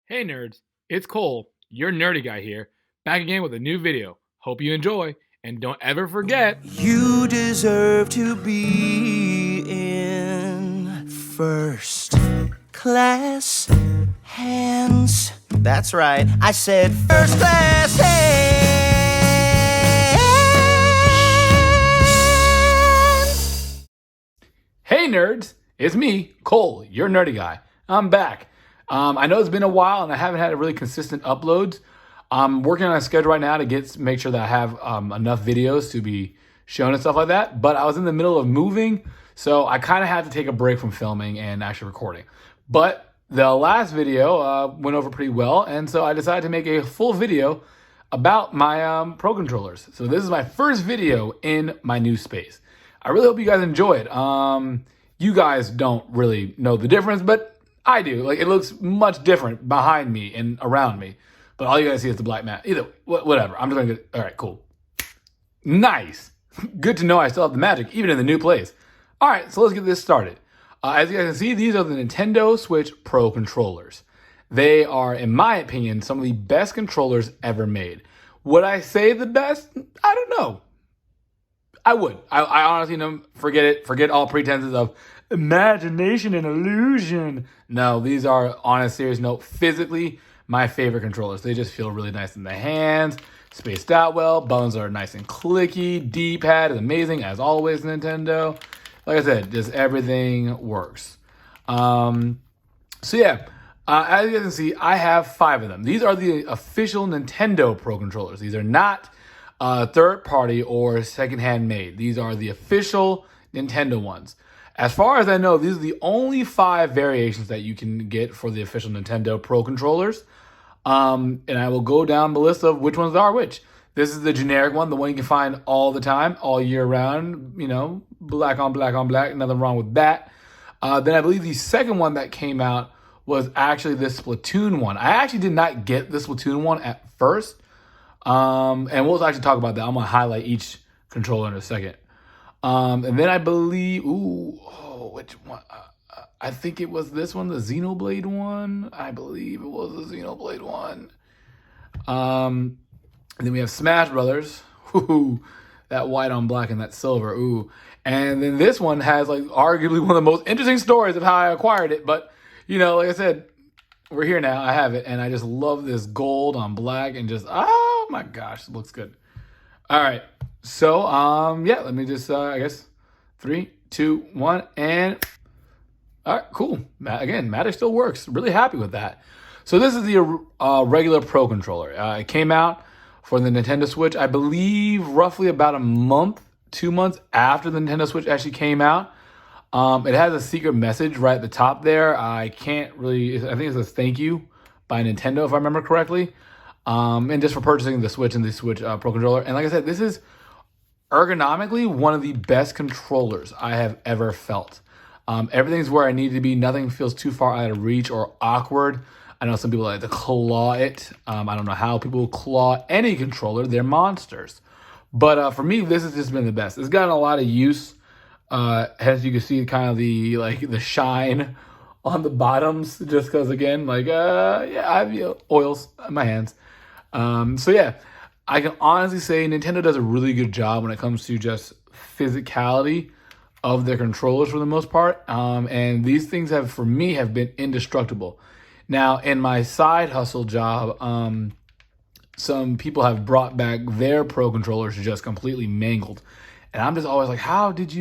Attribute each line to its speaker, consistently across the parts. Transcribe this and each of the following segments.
Speaker 1: Hey nerds, it's Cole, your nerdy guy here, back again with a new video. Hope you enjoy, and don't ever forget,
Speaker 2: You deserve to be in first class hands. That's right, I said first class hands.
Speaker 1: hey nerds, it's me, Cole, your nerdy guy. I'm back. I know it's been a while and I haven't had a really consistent uploads. I'm working on a schedule right now to make sure that I have enough videos to be shown and stuff like that. But I was in the middle of moving, so I kind of had to take a break from filming and actually recording. But the last video went over pretty well, and so I decided to make a full video about my Pro controllers. So this is my first video in my new space. I really hope you guys enjoy it. You guys don't really know the difference, but I do. Like, it looks much different behind me and around me. But all you guys see is the black mat. Either, whatever. I'm just going to get, all right, cool. Nice. Good to know I still have the magic, even in the new place. All right, so let's get this started. As you guys can see, these are the Nintendo Switch Pro controllers. They are, in my opinion, some of the best controllers ever made. Would I say the best? I don't know. I would. I honestly don't forget it. Forget all pretenses of imagination and illusion. No, these are, on a serious note, physically my favorite controllers. They just feel really nice in the hands, spaced out well, buttons are nice and clicky, D-pad is amazing, as always, Nintendo. Like I said, just everything works. So yeah, as you guys can see, I have 5 of them. These are the official Nintendo Pro controllers. These are not third party or secondhand made. These are the official Nintendo ones. As far as I know, these are the only 5 variations that you can get for the official Nintendo Pro controllers. And I will go down the list of which ones are which. This is the generic one, the one you can find all the time, all year round, you know, black on black on black, nothing wrong with that. Then I believe the second one that came out was actually this Splatoon one. I actually did not get the Splatoon one at first. And we'll actually talk about that. I'm going to highlight each controller in a second. And then I believe, which one? I think it was this one, the Xenoblade one. I believe it was the Xenoblade one. And then we have Smash Brothers. Ooh, that white on black and that silver. Ooh. And then this one has, like, arguably one of the most interesting stories of how I acquired it. But, you know, like I said, we're here now. I have it. And I just love this gold on black and just, oh my gosh, it looks good. All right. So, yeah, let me just, I guess, 3, 2, 1, and all right, cool. Again, Matter still works. Really happy with that. So this is the regular Pro controller. It came out for the Nintendo Switch, I believe, roughly about a month, 2 months after the Nintendo Switch actually came out. It has a secret message right at the top there. I can't really, I think it says thank you by Nintendo, if I remember correctly. And just for purchasing the Switch and the Switch Pro controller. And like I said, this is ergonomically one of the best controllers I have ever felt. Everything's where I need to be. Nothing feels too far out of reach or awkward. I know some people like to claw it. I don't know how people claw any controller. They're monsters. But for me, this has just been the best. It's gotten a lot of use. As you can see, kind of the shine on the bottoms, just because, again, yeah, I have oils in my hands. So yeah, I can honestly say Nintendo does a really good job when it comes to just physicality of their controllers for the most part. And these things have, for me, have been indestructible. Now, in my side hustle job, some people have brought back their Pro controllers just completely mangled. And I'm just always like, Jimmy, how did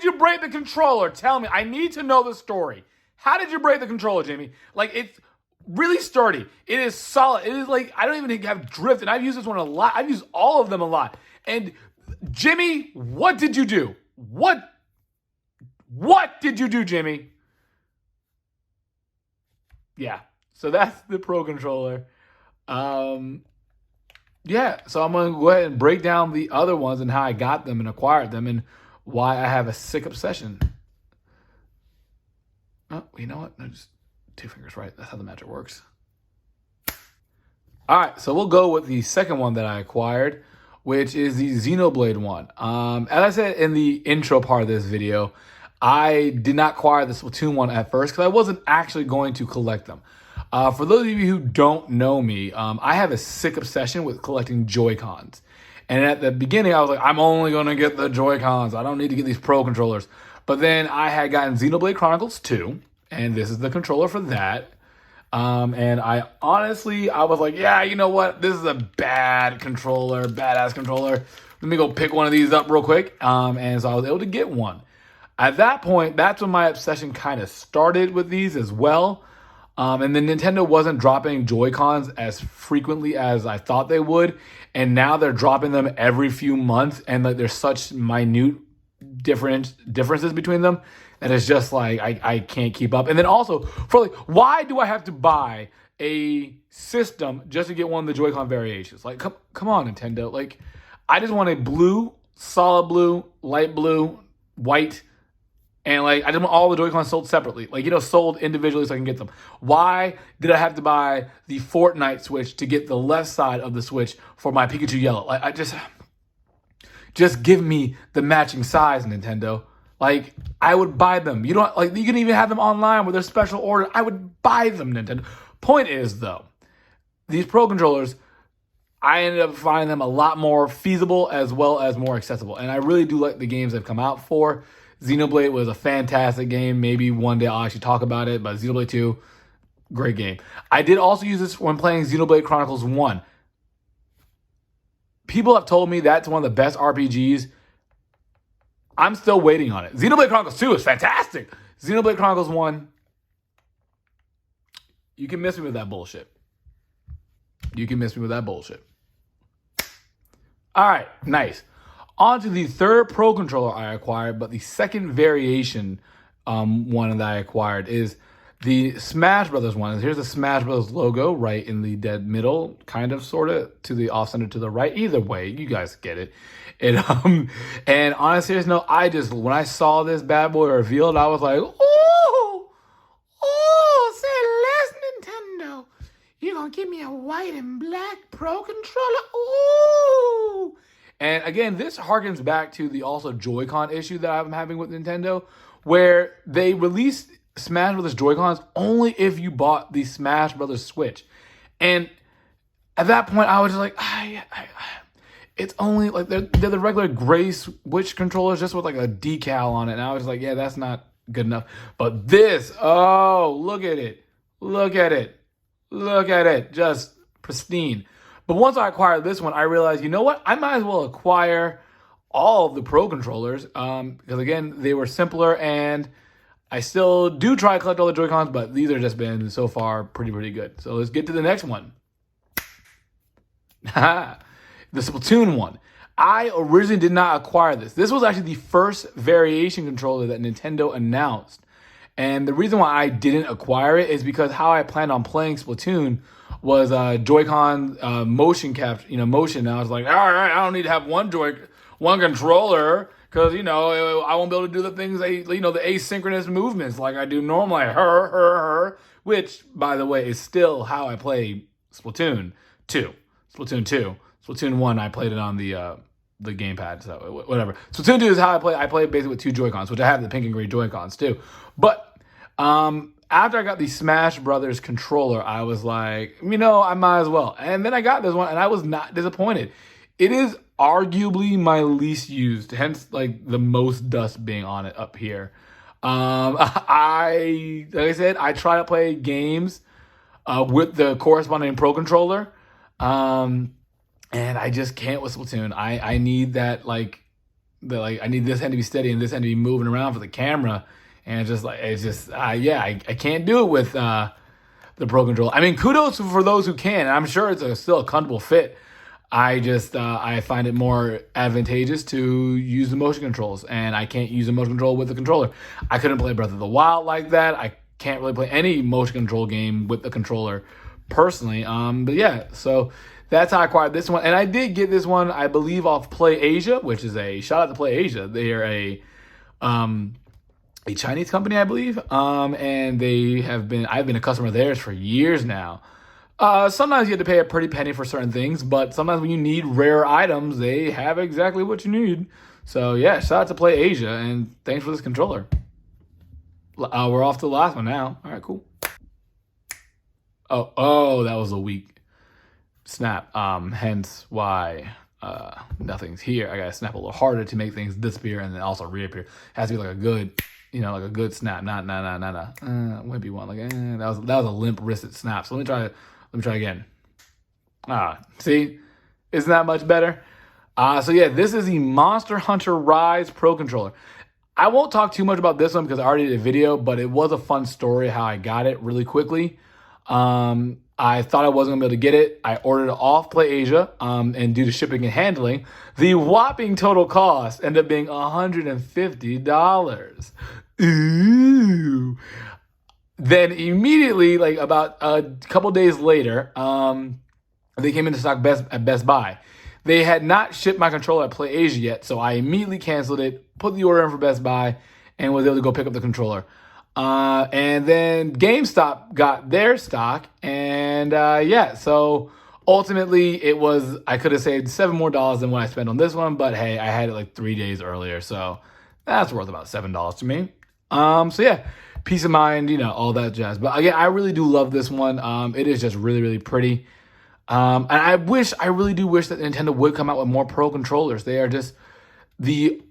Speaker 1: you break the controller? Tell me, I need to know the story. How did you break the controller, Jimmy? Like, it's really sturdy. It is solid. It is like, I don't even have drift, and I've used this one a lot. I've used all of them a lot. And Jimmy, what did you do? What did you do, Jimmy? Yeah, so that's the Pro controller. Yeah, so I'm going to go ahead and break down the other ones and how I got them and acquired them and why I have a sick obsession. Oh, you know what? No, just 2 fingers right. That's how the magic works. All right, so we'll go with the second one that I acquired, which is the Xenoblade one. As I said in the intro part of this video, I did not acquire the Splatoon one at first because I wasn't actually going to collect them. For those of you who don't know me, I have a sick obsession with collecting Joy-Cons. And at the beginning, I was like, I'm only going to get the Joy-Cons. I don't need to get these Pro controllers. But then I had gotten Xenoblade Chronicles 2, and this is the controller for that. And I honestly, I was like, yeah, you know what? This is a badass controller. Let me go pick one of these up real quick. And so I was able to get one. At that point, that's when my obsession kind of started with these as well. And then Nintendo wasn't dropping Joy-Cons as frequently as I thought they would. And now they're dropping them every few months. And like there's such minute differences between them. And it's just like, I can't keep up. And then also, for like, why do I have to buy a system just to get one of the Joy-Con variations? Like, come on, Nintendo. Like, I just want a blue, solid blue, light blue, white, and like, I just want all the Joy-Cons sold separately. Like, sold individually so I can get them. Why did I have to buy the Fortnite Switch to get the left side of the Switch for my Pikachu Yellow? Like, I just give me the matching size, Nintendo. Like, I would buy them. You can even have them online with their special order. I would buy them, Nintendo. Point is, though, these Pro controllers, I ended up finding them a lot more feasible as well as more accessible. And I really do like the games they've come out for. Xenoblade was a fantastic game. Maybe one day I'll actually talk about it, but Xenoblade 2, great game. I did also use this when playing Xenoblade Chronicles 1. People have told me that's one of the best RPGs. I'm still waiting on it. Xenoblade Chronicles 2 is fantastic. Xenoblade Chronicles 1, you can miss me with that bullshit. All right, nice. On to the third Pro controller I acquired, but the second variation one that I acquired is the Smash Brothers one. Here's the Smash Brothers logo right in the dead middle, kind of, sort of, to the off-center to the right. Either way, you guys get it. And on a serious note, when I saw this bad boy revealed, I was like, oh, say less, Nintendo. You're going to give me a white and black Pro controller? Ooh. And again, this harkens back to the also Joy-Con issue that I'm having with Nintendo, where they released Smash Brothers Joy-Cons only if you bought the Smash Brothers Switch. And at that point, I was just like, it's only like they're the regular gray Switch controllers just with like a decal on it. And I was like, yeah, that's not good enough. But this, look at it. Just pristine. But once I acquired this one, I realized, you know what? I might as well acquire all of the Pro controllers because, again, they were simpler, and I still do try to collect all the Joy-Cons, but these are just been, so far, pretty good. So let's get to the next one. The Splatoon one. I originally did not acquire this. This was actually the first variation controller that Nintendo announced. And the reason why I didn't acquire it is because how I planned on playing Splatoon was Joy-Con motion capture, motion. And I was like, all right, I don't need to have one controller because, I won't be able to do the things, the asynchronous movements like I do normally. Which, by the way, is still how I play Splatoon 2. Splatoon 1, I played it on the gamepad, so whatever. Splatoon 2 is how I play. I play basically with two Joy-Cons, which I have the pink and gray Joy-Cons too. But after I got the Smash Brothers controller, I was like, I might as well. And then I got this one, and I was not disappointed. It is arguably my least used, hence like the most dust being on it up here. Like I said, I try to play games with the corresponding Pro controller, and I just can't with Splatoon. I need that I need this hand to be steady and this hand to be moving around for the camera. And I can't do it with the Pro controller. I mean, kudos for those who can. I'm sure it's still a comfortable fit. I find it more advantageous to use the motion controls, and I can't use the motion control with the controller. I couldn't play Breath of the Wild like that. I can't really play any motion control game with the controller personally. But yeah, so that's how I acquired this one. And I did get this one, I believe, off Play Asia, which is a shout out to Play Asia. They are a Chinese company, I believe. And I've been a customer of theirs for years now. Sometimes you have to pay a pretty penny for certain things, but sometimes when you need rare items, they have exactly what you need. So yeah, shout out to Play Asia, and thanks for this controller. We're off to the last one now. All right, cool. Oh, that was a weak snap. Hence why nothing's here. I gotta snap a little harder to make things disappear and then also reappear. It has to be like a good, like a good snap. Not wimpy one. Like that was a limp wristed snap. So let me try again. See, isn't that much better? So yeah, this is the Monster Hunter Rise Pro Controller. I won't talk too much about this one because I already did a video, but it was a fun story how I got it really quickly. I thought I wasn't gonna be able to get it. I ordered it off PlayAsia, and due to shipping and handling, the whopping total cost ended up being $150. Ooh. Then immediately, like about a couple days later, they came into stock at Best Buy. They had not shipped my controller at PlayAsia yet, so I immediately canceled it, put the order in for Best Buy, and was able to go pick up the controller. And then GameStop got their stock, and so ultimately I could have saved $7 more than what I spent on this one, but hey, I had it like 3 days earlier, so that's worth about $7 to me. So yeah, peace of mind, all that jazz. But again, I really do love this one. It is just really, really pretty. And I really do wish that Nintendo would come out with more Pro controllers. They are just, the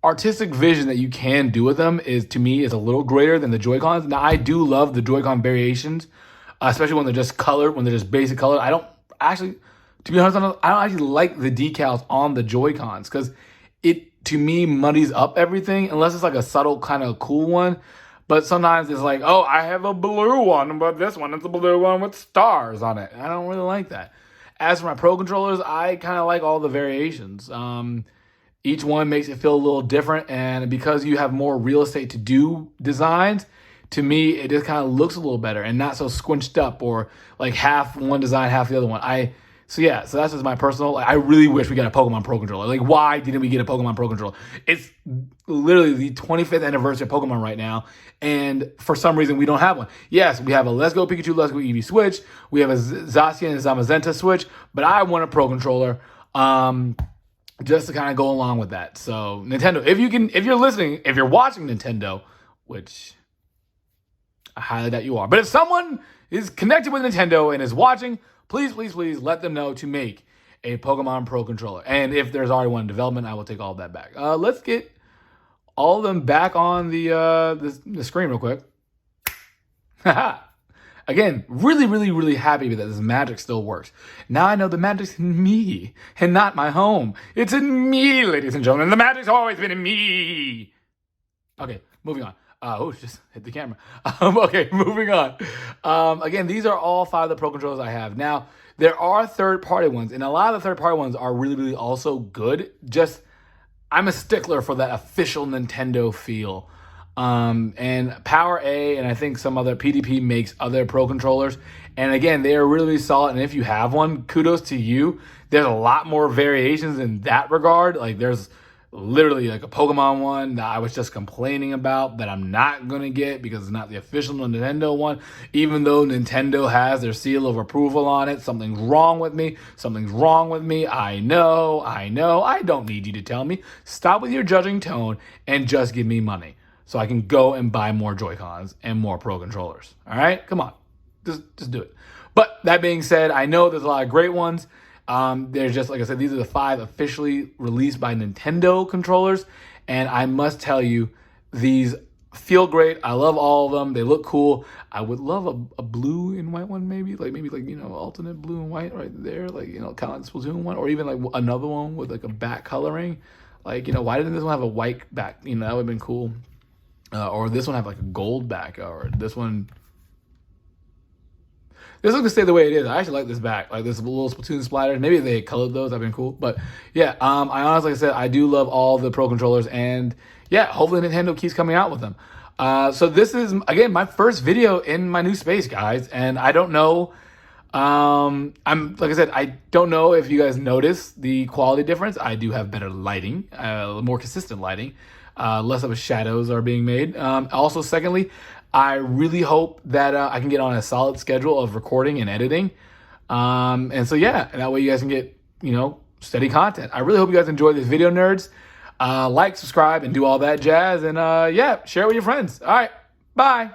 Speaker 1: artistic vision that you can do with them to me is a little greater than the Joy-Cons. Now, I do love the Joy-Con variations, especially when they're just colored, when they're just basic color. I don't actually, to be honest, I don't actually like the decals on the Joy-Cons because it, to me, muddies up everything unless it's like a subtle kind of cool one. But sometimes it's like, oh, I have a blue one, but this one is a blue one with stars on it. I don't really like that. As for my Pro controllers, I kind of like all the variations. Each one makes it feel a little different, and because you have more real estate to do designs, to me, it just kind of looks a little better and not so squinched up or like half one design, half the other one. So that's just my personal, I really wish we got a Pokemon Pro controller. Like, why didn't we get a Pokemon Pro controller? It's literally the 25th anniversary of Pokemon right now, and for some reason, we don't have one. Yes, we have a Let's Go Pikachu, Let's Go Eevee Switch. We have a Zacian and Zamazenta Switch, but I want a Pro controller just to kind of go along with that. So, Nintendo, if you're listening, if you're watching Nintendo, which I highly doubt you are, but if someone is connected with Nintendo and is watching, please let them know to make a Pokemon Pro controller. And if there's already one in development, I will take all of that back. Let's get all of them back on the screen real quick. Again, really happy that this magic still works. Now I know the magic's in me and not my home. It's in me, ladies and gentlemen. The magic's always been in me. Okay, moving on. Just hit the camera. Okay, moving on. Again, these are all 5 of the Pro controllers I have. Now, there are third-party ones, and a lot of the third-party ones are really also good. Just, I'm a stickler for that official Nintendo feel. And Power A, and I think some other PDP makes other Pro controllers. And again, they are really solid. And if you have one, kudos to you. There's a lot more variations in that regard. Like, there's literally like a Pokemon one that I was just complaining about that I'm not going to get because it's not the official Nintendo one. Even though Nintendo has their seal of approval on it, something's wrong with me. I know. I don't need you to tell me. Stop with your judging tone and just give me money so I can go and buy more Joy-Cons and more Pro controllers. All right? Come on. Just do it. But that being said, I know there's a lot of great ones. There's just, like I said, these are the 5 officially released by Nintendo controllers. And I must tell you, these feel great. I love all of them. They look cool. I would love a blue and white one, maybe alternate blue and white right there. Like, kind of like the Splatoon one, or even like another one with like a back coloring. Like, why didn't this one have a white back? That would have been cool. Or this one have like a gold back, or this one. This one can stay the way it is. I actually like this back, like this little Splatoon splatters. Maybe if they had colored those, that'd been cool. But yeah, I honestly, like I said, I do love all the Pro controllers, and yeah, hopefully Nintendo keeps coming out with them. So this is, again, my first video in my new space, guys, and I don't know. Like I said, I don't know if you guys notice the quality difference. I do have better lighting, more consistent lighting, less of a shadows are being made. Also, secondly, I really hope that I can get on a solid schedule of recording and editing. And so, yeah, and that way you guys can get, steady content. I really hope you guys enjoyed this video, nerds. Like, subscribe, and do all that jazz. And, yeah, share it with your friends. All right. Bye.